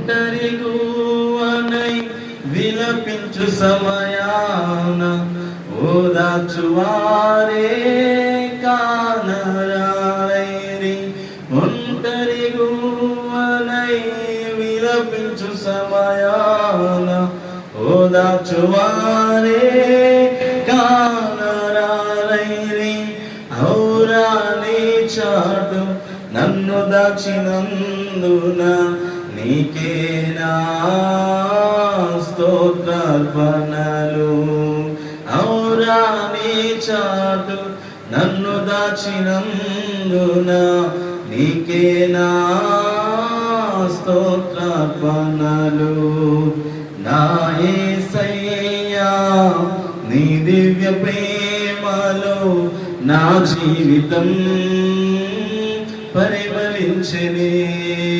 ఒంటరి గువ్వనై విలపించు సమయాన ఓదార్చువారే కానరారైరి. ఒంటరి గువ్వనై విలపించు సమయాన ఓదార్చువారే కానరారైరి. ఔరాని చాటు నన్ను దాచినందున నీకేనా స్తోత్రార్పణలు. ఔరాని చాటు నన్ను దాచినందున నీకేనా స్తోత్రార్పణలు. నా యేసయ్యా నీ దివ్య ప్రేమలో నా జీవితం పరిమళించెనే.